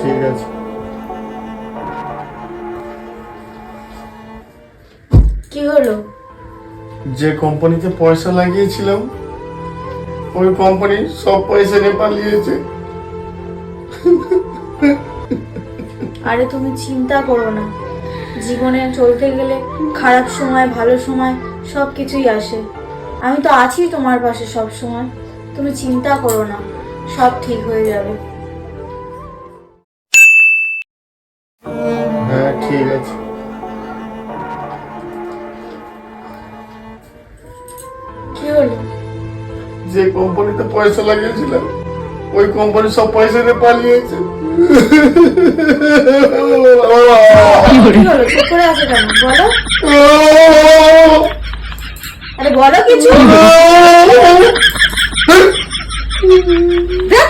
ঠিক আছে। কি হলো? যে কোম্পানিতে পয়সা লাগিয়েছিলাম ওই কোম্পানি সব পয়সা নিয়ে পালিয়েছে। আরে তুমি চিন্তা করো না, জীবনে চলতে গেলে খারাপ সময় ভালো সময় সব কিছুই আসে। আমি তো আছি তোমার পাশে সব সময়, তুমি চিন্তা করো না, সব ঠিক হয়ে যাবে। হ্যাঁ ঠিক আছে। কি হলো? যে কোম্পানিতে পয়সা লাগিয়েছিলাম ওই কোম্পানি সব পয়সা নিয়ে পালিয়েছে। কি হলো? চুপ করে আছো কেন? বলো। আরে বলো কিছু। দেখ।